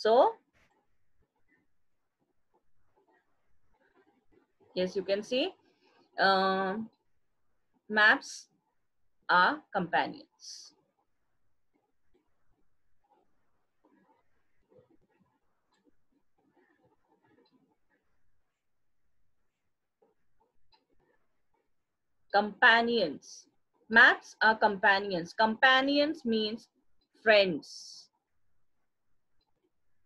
So yes, you can see maps are companions. Companions. Maps are companions. Companions means friends.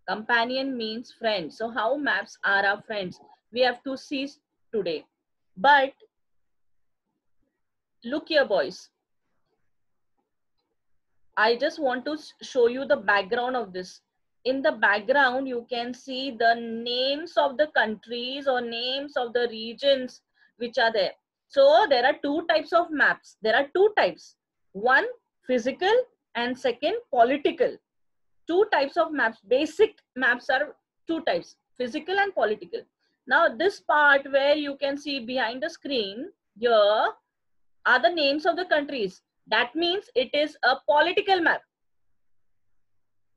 Companion means friends. So how maps are our friends? We have to see today. But look here, boys. I just want to show you the background of this. In the background, you can see the names of the countries or names of the regions which are there. So there are two types of maps. There are two types. One, physical, and second, political. Two types of maps. Basic maps are two types, physical and political. Now this part where you can see behind the screen, here are the names of the countries. That means it is a political map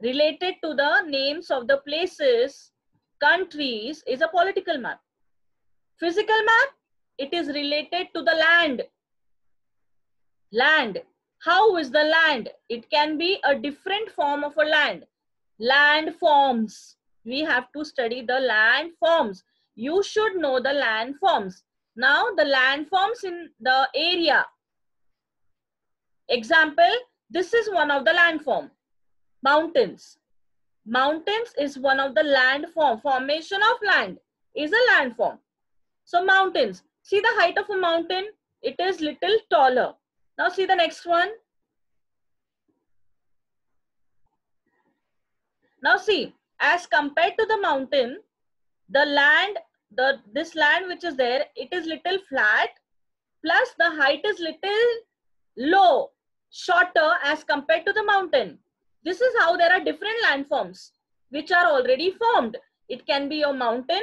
related to the names of the places, countries is a political map. Physical map, it is related to the land. Land. How is the land? It can be a different form of a land. Land forms. We have to study the land forms. You should know the land forms. Now the land forms in the area. Example, this is one of the land form. Mountains. Mountains is one of the land form. Formation of land is a land form. So mountains. See the height of a mountain. It is little taller. Now see the next one. Now see, as compared to the mountain, the land, this land which is there, it is little flat, plus the height is little low, shorter as compared to the mountain. This is how there are different landforms which are already formed. It can be your mountain,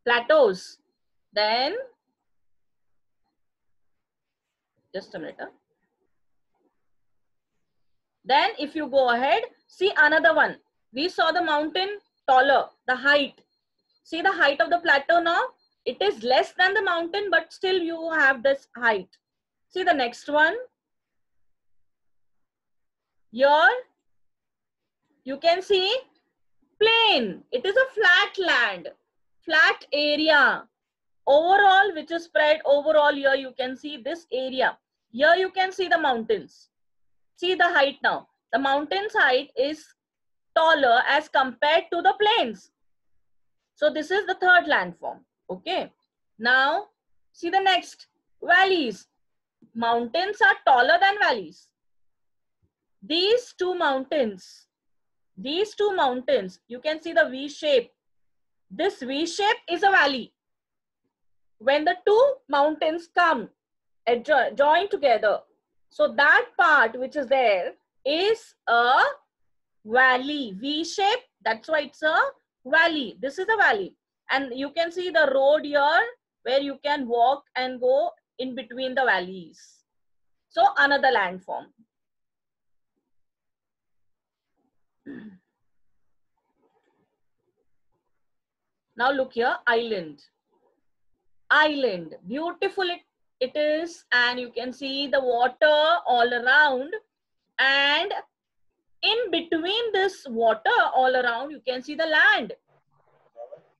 plateaus. Then, just a minute. Then if you go ahead, see another one. We saw the mountain taller, the height. See the height of the plateau now? It is less than the mountain, but still you have this height. See the next one. Here, you can see plain. It is a flat land, flat area. Overall, which is spread overall here, you can see this area. Here you can see the mountains. See the height now. The mountain's height is taller as compared to the plains. So this is the third landform. Okay. Now, see the next. Valleys. Mountains are taller than valleys. These two mountains, you can see the V shape. This V shape is a valley. When the two mountains come and join together, so that part which is there is a valley. V shape, that's why it's a valley. This is a valley. And you can see the road here where you can walk and go in between the valleys. So another landform. Now look here, island. Island, beautiful it is, and you can see the water all around, and in between this water all around you can see the land.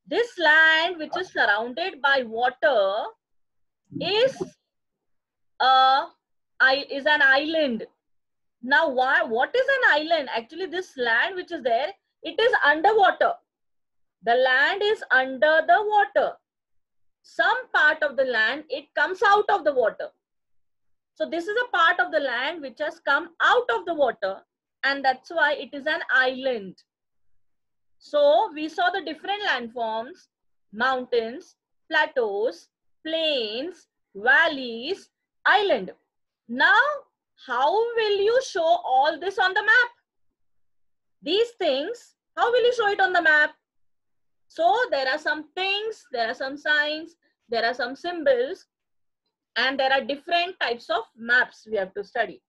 This land which is surrounded by water is an island. Now what is an island? Actually this land which is there, it is underwater. The land is under the water. Some part of the land, it comes out of the water. So this is a part of the land which has come out of the water, and that's why it is an island. So we saw the different landforms: mountains, plateaus, plains, valleys, island. Now, how will you show all this on the map? These things, how will you show it on the map? So there are some things, there are some signs, there are some symbols, and there are different types of maps we have to study.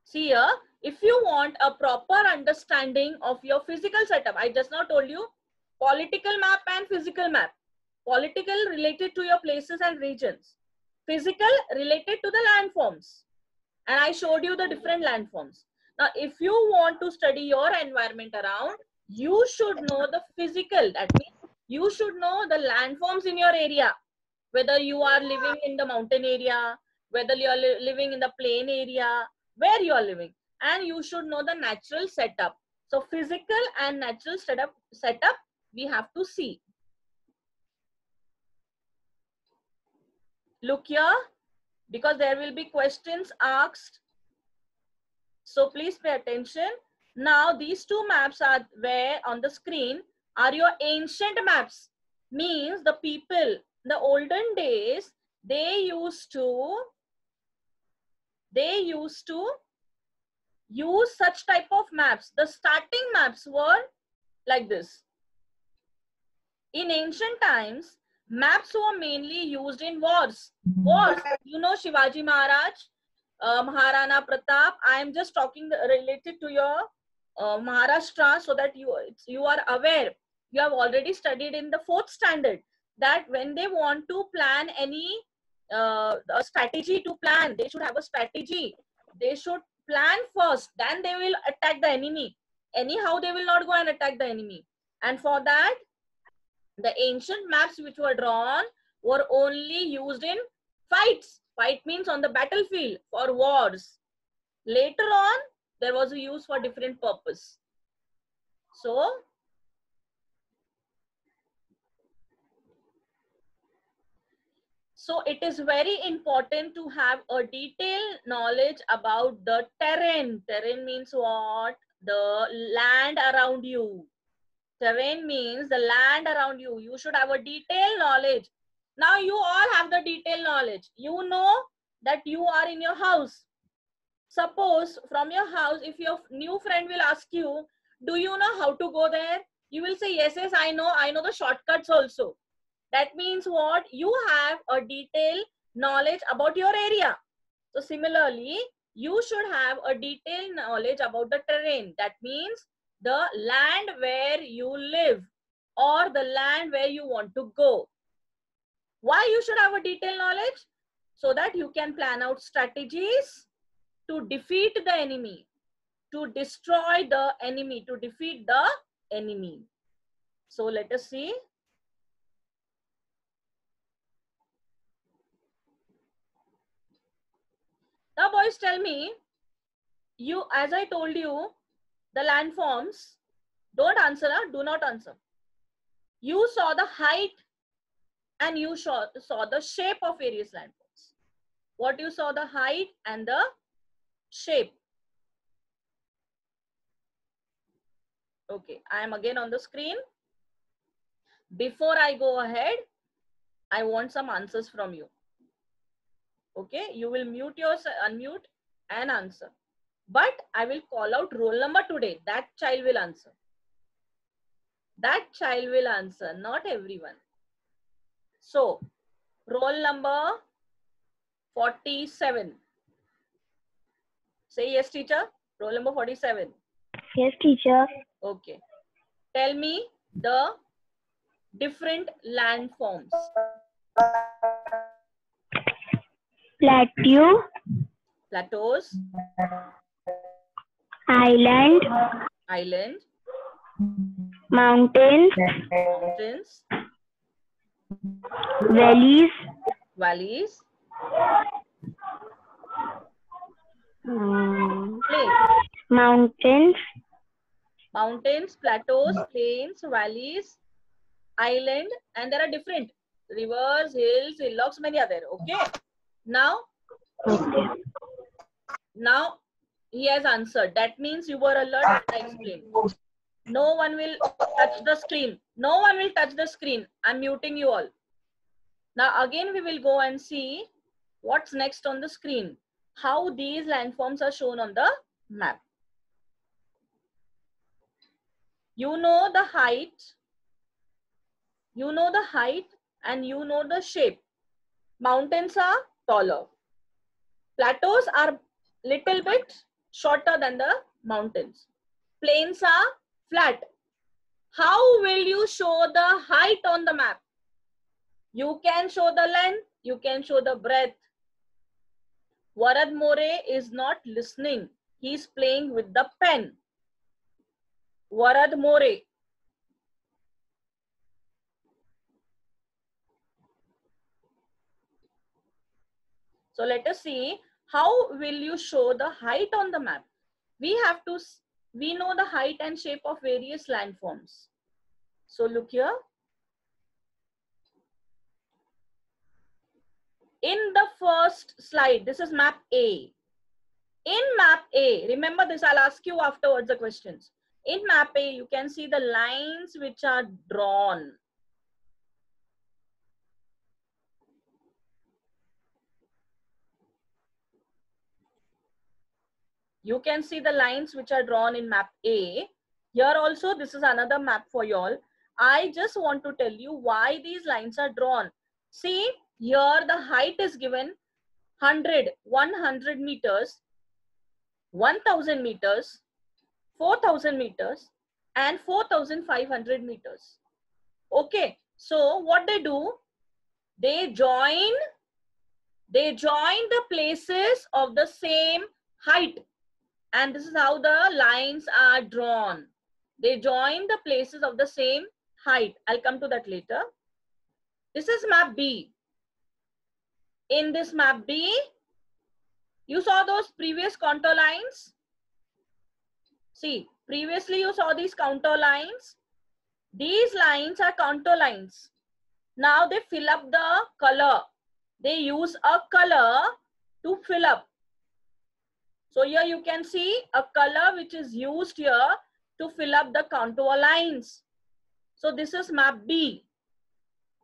See here, If you want a proper understanding of your physical setup, I just now told you political map and physical map. Political related to your places and regions. Physical related to the landforms. And I showed you the different landforms. Now, if you want to study your environment around, you should know the physical. That means you should know the landforms in your area. Whether you are living in the mountain area, whether you are living in the plain area, where you are living. And you should know the natural setup. So physical and natural setup we have to see. Look here, because there will be questions asked. So please pay attention. Now these two maps are where on the screen are your ancient maps. Means the people, the olden days, they used to use such type of maps. The starting maps were like this. In ancient times, maps were mainly used in wars. You know Shivaji Maharaj, Maharana Pratap. I am just talking related to your Maharashtra, so that you are aware. You have already studied in the 4th standard that when they want to plan any a strategy to plan, they should have a strategy. They should plan first, then they will attack the enemy. Anyhow, they will not go and attack the enemy. And for that, the ancient maps which were drawn were only used in fights. Fight means on the battlefield for wars. Later on, there was a use for different purpose. So it is very important to have a detailed knowledge about the terrain. Terrain means what? The land around you. Terrain means the land around you. You should have a detailed knowledge. Now you all have the detailed knowledge. You know that you are in your house. Suppose from your house, if your new friend will ask you, do you know how to go there? You will say, yes, I know the shortcuts also. That means what? You have a detailed knowledge about your area. So similarly, you should have a detailed knowledge about the terrain. That means the land where you live or the land where you want to go. Why you should have a detailed knowledge? So that you can plan out strategies to defeat the enemy, to destroy the enemy, to defeat the enemy. So let us see. Now boys, tell me, you, as I told you, the landforms, don't answer, do not answer. You saw the height and you saw the shape of various landforms. What you saw, the height and the shape. Okay, I am again on the screen. Before I go ahead, I want some answers from you. Okay, you will unmute and answer. But I will call out roll number today. That child will answer. That child will answer, not everyone. So, roll number 47. Say yes, teacher. Roll number 47. Yes, teacher. Okay. Tell me the different landforms. Plateau. Plateaus. Island. Island. Mountains. Mountains. Valleys. Valleys. Plains. Mountains. Mountains, plateaus, plains, valleys, island, and there are different rivers, hills, hillocks, many other. Okay. Now he has answered. That means you were alert. I explained. No one will touch the screen. No one will touch the screen. I'm muting you all. Now again we will go and see what's next on the screen. How these landforms are shown on the map. You know the height. You know the height and you know the shape. Mountains are taller. Plateaus are little bit shorter than the mountains. Plains are flat. How will you show the height on the map? You can show the length, you can show the breadth. Varad More is not listening. He's playing with the pen. Varad More. So let us see, how will you show the height on the map? We know the height and shape of various landforms. So look here. In the first slide, this is map A. In map A, remember this, I'll ask you afterwards the questions. In map A, you can see the lines which are drawn. You can see the lines which are drawn in map A. Here also, this is another map for you all. I just want to tell you why these lines are drawn. See, here the height is given 100 meters, 1000 meters, 4000 meters, and 4500 meters. Okay, so what they do, they join the places of the same height. And this is how the lines are drawn. They join the places of the same height. I'll come to that later. This is map B. In this map B, you saw those previous contour lines. See, previously you saw these contour lines. These lines are contour lines. Now they fill up the color. They use a color to fill up. So here you can see a color which is used here to fill up the contour lines. So this is map B.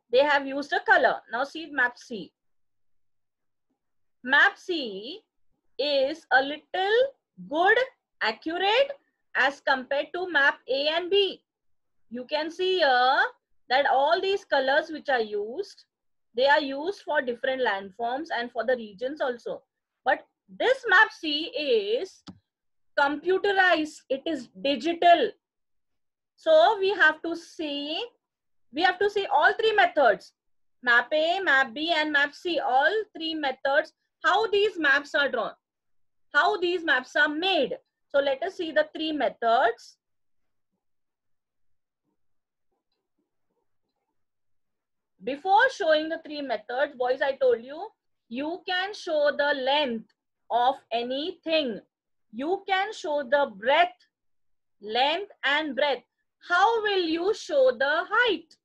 They have used a color. Now see map C. Map C is a little good, accurate as compared to map A and B. You can see here that all these colors which are used, they are used for different landforms and for the regions also. But this map C is computerized. It is digital. So we have to see all three methods. Map A, map B, and map C. All three methods. How these maps are drawn. How these maps are made. So let us see the three methods. Before showing the three methods, boys, I told you, you can show the length of anything. You can show the breadth, length and breadth. How will you show the height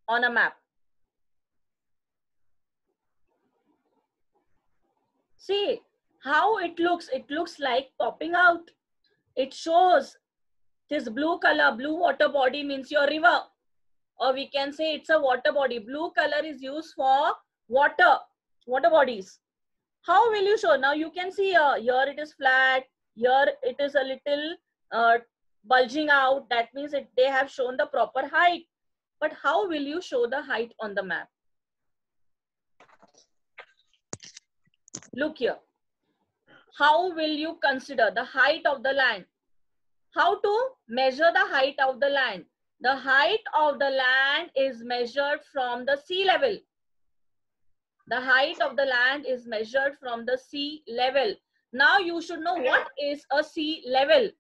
on a map? See how it looks. It looks like popping out. It shows this blue color. Blue water body means your river. Or we can say it's a water body. Blue color is used for water bodies. How will you show? Now you can see here it is flat. Here it is a little bulging out. That means they have shown the proper height. But how will you show the height on the map? Look here. How will you consider the height of the land? How to measure the height of the land? The height of the land is measured from the sea level. The height of the land is measured from the sea level. Now you should know what is a sea level.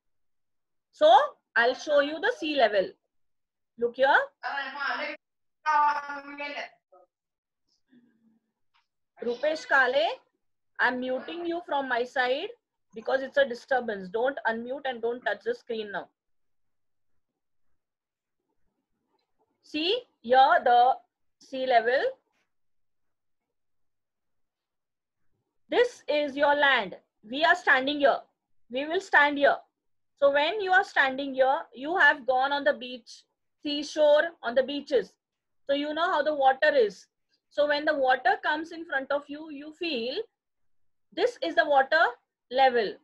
So I'll show you the sea level. Look here. Rupesh Kale, I'm muting you from my side because it's a disturbance. Don't unmute and don't touch the screen now. See here the sea level. This is your land. We are standing here. We will stand here. So when you are standing here, you have gone on the beach, seashore, on the beaches. So you know how the water is. So when the water comes in front of you, you feel this is the water level.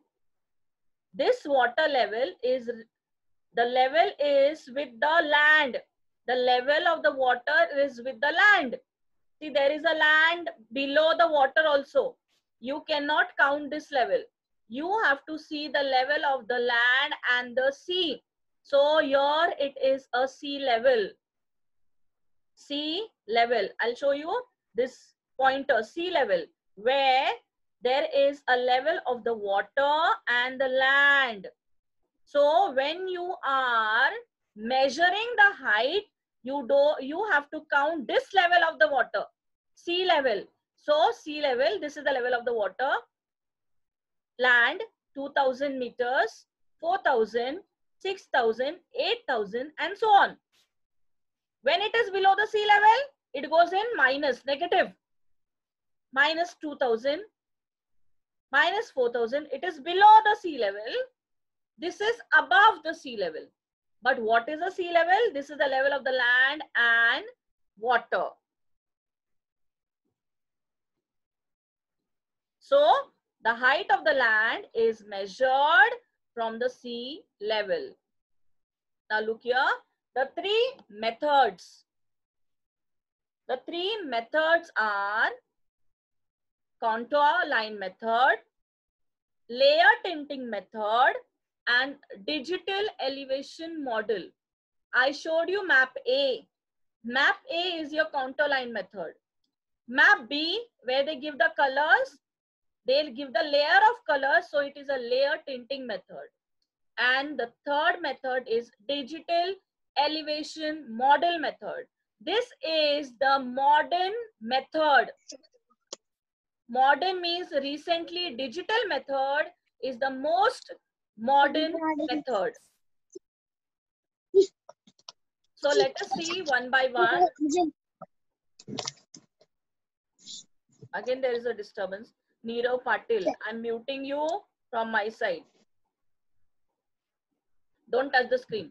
This water level is, the level is with the land. The level of the water is with the land. See, there is a land below the water also. You cannot count this level. you have to see the level of the land and the sea. So here it is a sea level. Sea level. I'll show you this pointer, sea level, where there is a level of the water and the land. So when you are measuring the height, you have to count this level of the water, sea level. So sea level, this is the level of the water. Land 2000 meters, 4000, 6000, 8000 and so on. When it is below the sea level, it goes in minus, negative. Minus 2000, minus 4000, it is below the sea level. This is above the sea level. But what is the sea level? This is the level of the land and water. So the height of the land is measured from the sea level. Now look here, the three methods. The three methods are contour line method, layer tinting method, and digital elevation model. I showed you map A. Map A is your contour line method. Map B, where they give the colors, they'll give the layer of colors, so it is a layer tinting method. And the third method is digital elevation model method. This is the modern method. Modern means recently. Digital method is the most modern method. So let us see one by one. Again, there is a disturbance. Neerav Patil, I'm muting you from my side. Don't touch the screen.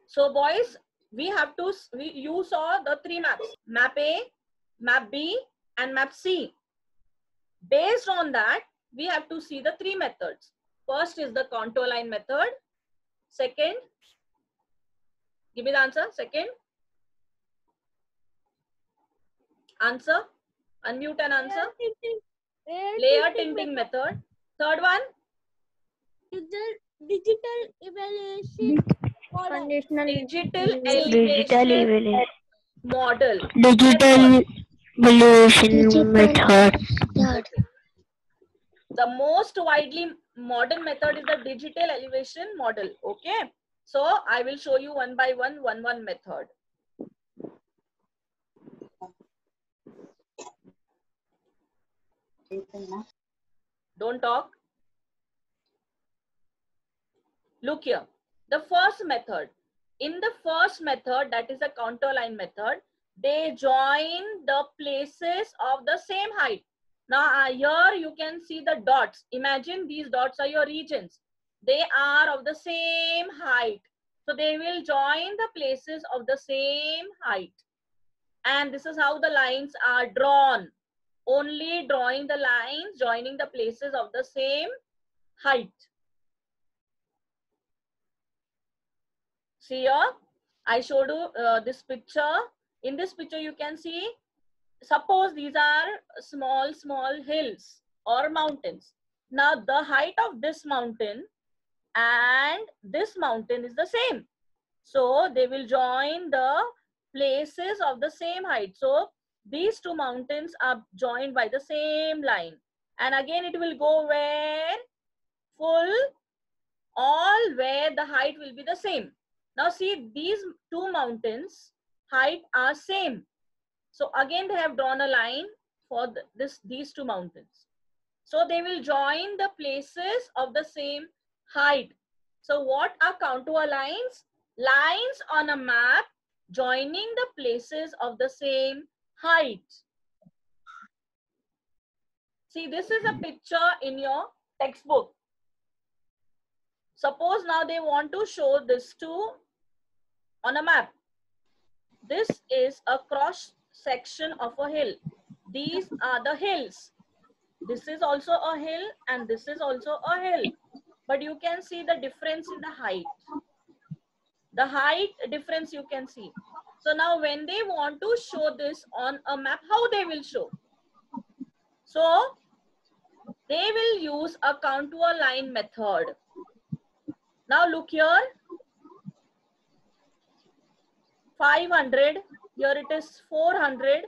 So boys, you saw the three maps. Map A, Map B, and Map C. Based on that, we have to see the three methods. First is the contour line method. Second, give me the answer. Second, answer. Unmute and answer. Layer tinting method. Third one, digital evaluation Conditional digital digital elevation model. digital evaluation method. Okay. The most widely modern method is the digital elevation model. Okay. So I will show you one by one method. Don't talk. Look here. The first method. In the first method, that is the contour line method, they join the places of the same height. Now here you can see the dots. Imagine these dots are your regions. They are of the same height. So they will join the places of the same height. And this is how the lines are drawn. Only drawing the lines, joining the places of the same height. See here, I showed you this picture. In this picture, you can see, suppose these are small hills or mountains. Now, the height of this mountain and this mountain is the same. So, they will join the places of the same height. So, these two mountains are joined by the same line. And again, it will go where? All where the height will be the same. Now see, these two mountains height are same. So again they have drawn a line for these two mountains. So they will join the places of the same height. So what are contour lines? Lines on a map joining the places of the same height. See, this is a picture in your textbook. Suppose now they want to show this two on a map. This is a cross section of a hill. These are the hills. This is also a hill and this is also a hill. But you can see the difference in the height. The height difference you can see. So now when they want to show this on a map, how they will show? So they will use a contour line method. Now look here, 500, here it is 400,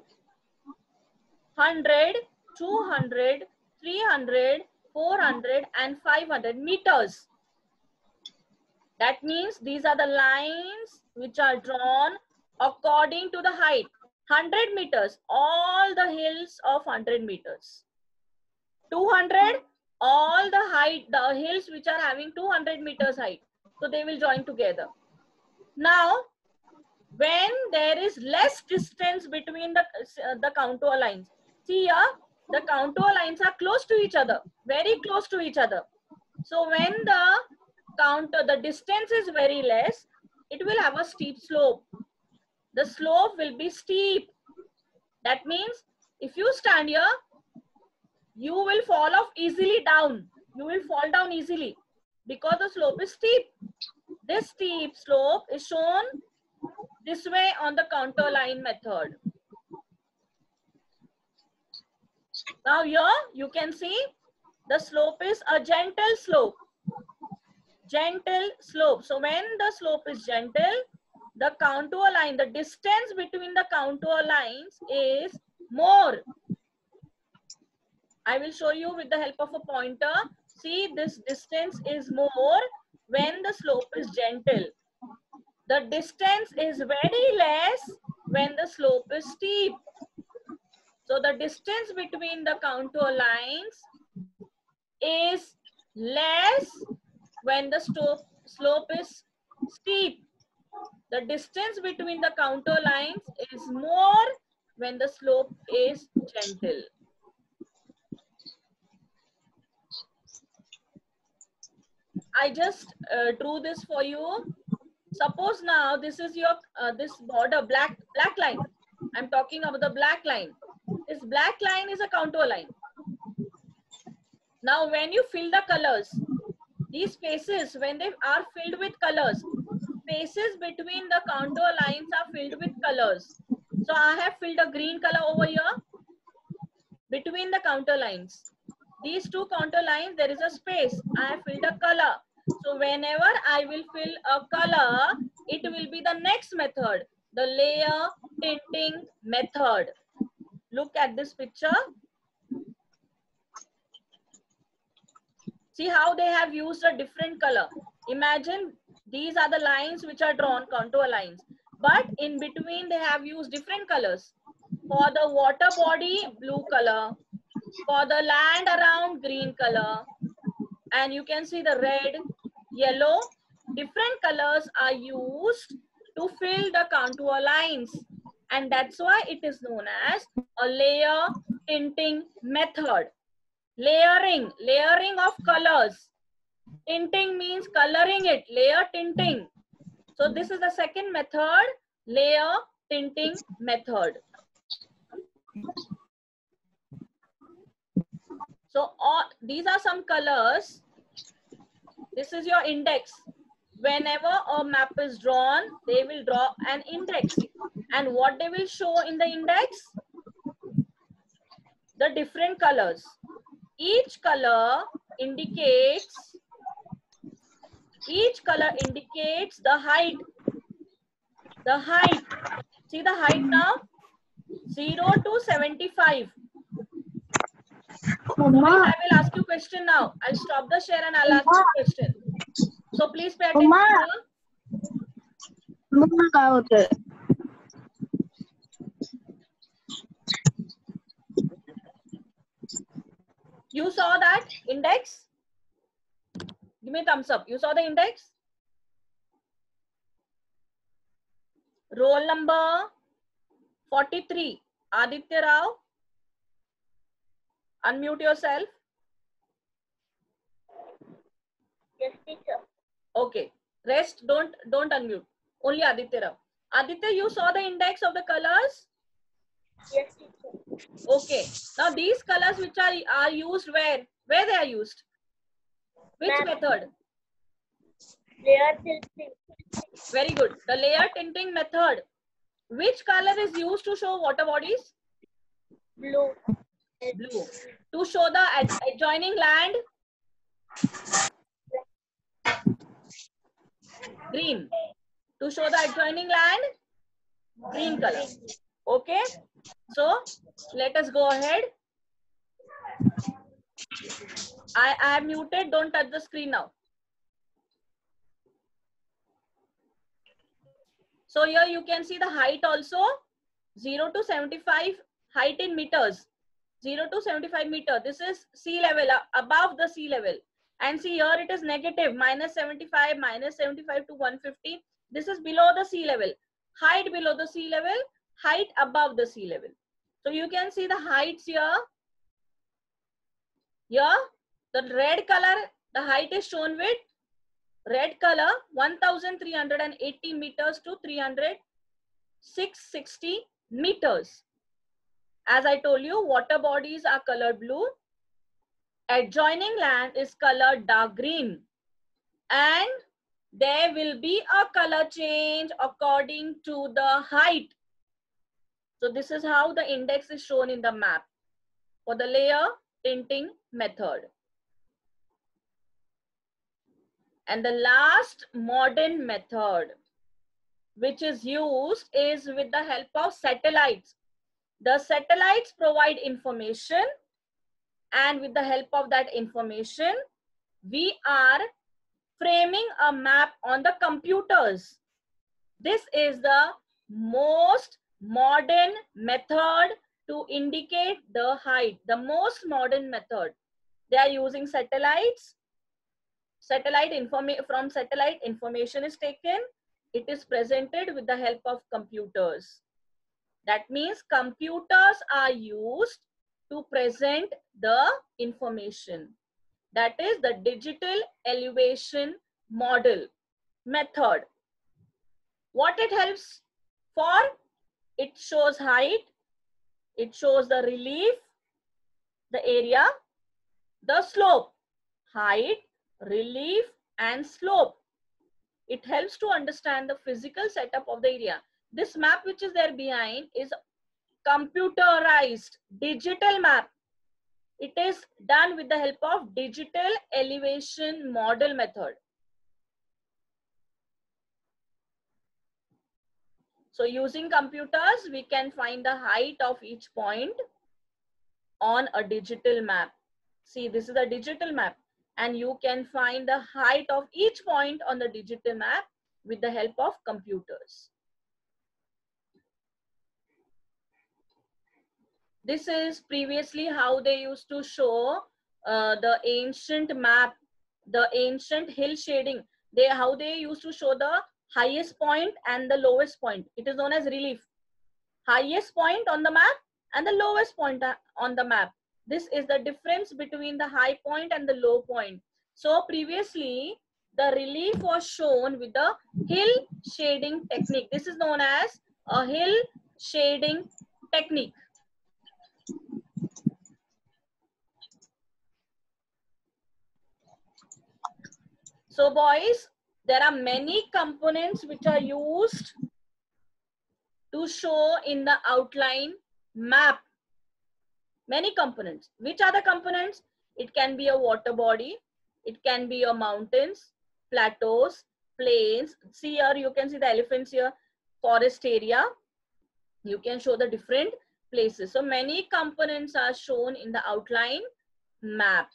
100, 200, 300, 400 and 500 meters. That means these are the lines which are drawn according to the height. 100 meters, all the hills of 100 meters. 200, all the height, the hills which are having 200 meters height. So they will join together. Now, when there is less distance between the contour lines, see here, the contour lines are close to each other, very close to each other. So when the distance is very less, it will have a steep slope. The slope will be steep. That means if you stand here, you will fall off easily down. You will fall down easily because the slope is steep. This steep slope is shown this way on the contour line method. Now here you can see the slope is a gentle slope. Gentle slope. So when the slope is gentle, the contour line, the distance between the contour lines is more. I will show you with the help of a pointer. See, this distance is more when the slope is gentle. The distance is very less when the slope is steep. So the distance between the contour lines is less when the slope is steep. The distance between the contour lines is more when the slope is gentle. I just drew this for you. Suppose now this is your this border black line. I'm talking about the black line. This black line is a contour line. Now when you fill the colors, these spaces, when they are filled with colors, spaces between the contour lines are filled with colors. So I have filled a green color over here between the contour lines. These two contour lines, there is a space. I have filled a color. So whenever I will fill a color, it will be the next method, the layer tinting method. Look at this picture. See how they have used a different color. Imagine these are the lines which are drawn, contour lines. But in between they have used different colors. For the water body, blue color. For the land around, green color. And you can see the red, yellow. Different colors are used to fill the contour lines. And that's why it is known as a layer tinting method. Layering of colors. Tinting means coloring it, layer tinting. So this is the second method, layer tinting method. So these are some colors. This is your index. Whenever a map is drawn, they will draw an index. And what they will show in the index? The different colors. Each color indicates the height. The height. See the height now? 0 to 75. I will ask you a question now. I'll stop the share and I'll ask you a question. So please pay attention. You saw that index? Give me a thumbs up. You saw the index? Roll number 43. Aditya Rao. Unmute yourself. Yes, teacher. Okay. Rest, don't unmute. Only Aditya Rao. Aditya, you saw the index of the colors? Yes, teacher. Okay. Now these colors which are used where? Where they are used? Which method? Layer tinting. Very good. The layer tinting method. Which color is used to show water bodies? Blue. Blue. To show the adjoining land, green. To show the adjoining land, green color. Okay. So let us go ahead. I am muted. Don't touch the screen now. So here you can see the height also. 0 to 75 height in meters. 0 to 75 meter. This is sea level, above the sea level. And see here it is negative, minus 75 to 150. This is below the sea level. Height below the sea level, height above the sea level. So you can see the heights here. Here, the red color, the height is shown with red color, 1380 meters to 660 meters. As I told you, water bodies are colored blue. Adjoining land is colored dark green. And there will be a color change according to the height. So this is how the index is shown in the map for the layer tinting method. And the last modern method which is used is with the help of satellites. The satellites provide information, and with the help of that information, we are framing a map on the computers. This is the most modern method to indicate the height, the most modern method. They are using satellites. From satellite information is taken. It is presented with the help of computers. That means computers are used to present the information. That is the digital elevation model method. What it helps for? It shows height, it shows the relief, the area, the slope, height, relief, and slope. It helps to understand the physical setup of the area. This map which is there behind is computerized digital map. It is done with the help of digital elevation model method. So using computers, we can find the height of each point on a digital map. See, this is a digital map, and you can find the height of each point on the digital map with the help of computers. This is previously how they used to show the ancient map, the ancient hill shading. How they used to show the highest point and the lowest point. It is known as relief. Highest point on the map and the lowest point on the map. This is the difference between the high point and the low point. So previously, the relief was shown with the hill shading technique. This is known as a hill shading technique. So boys, there are many components which are used to show in the outline map. Many components. Which are the components? It can be a water body. It can be a mountains, plateaus, plains. See here, you can see the elephants here. Forest area. You can show the different places. So many components are shown in the outline map.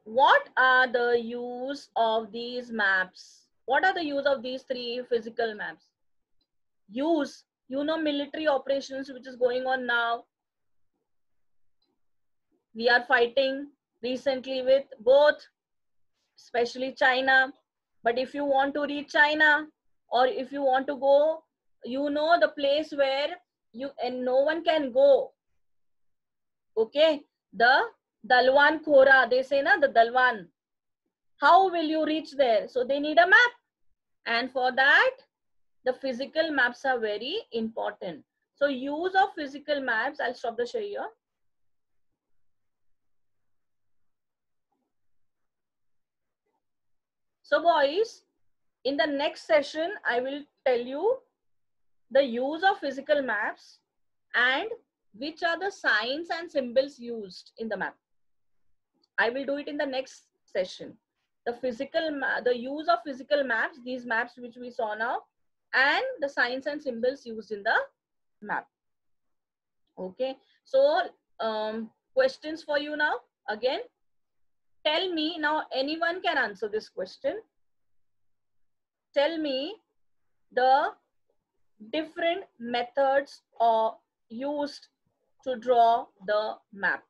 What are the use of these maps? What are the use of these three physical maps? Use, you know, military operations which is going on now. We are fighting recently with both, especially China. But if you want to reach China, or if you want to go, you know, the place where you and no one can go. Okay, the Dalwan Khora, they say na, the Dalwan. How will you reach there? So they need a map. And for that, the physical maps are very important. So use of physical maps, I'll stop the share here. So boys, in the next session, I will tell you the use of physical maps and which are the signs and symbols used in the map. I will do it in the next session. The use of physical maps, these maps which we saw now, and the signs and symbols used in the map. Okay, so questions for you now. Again, tell me now, anyone can answer this question. Tell me the different methods are used to draw the map.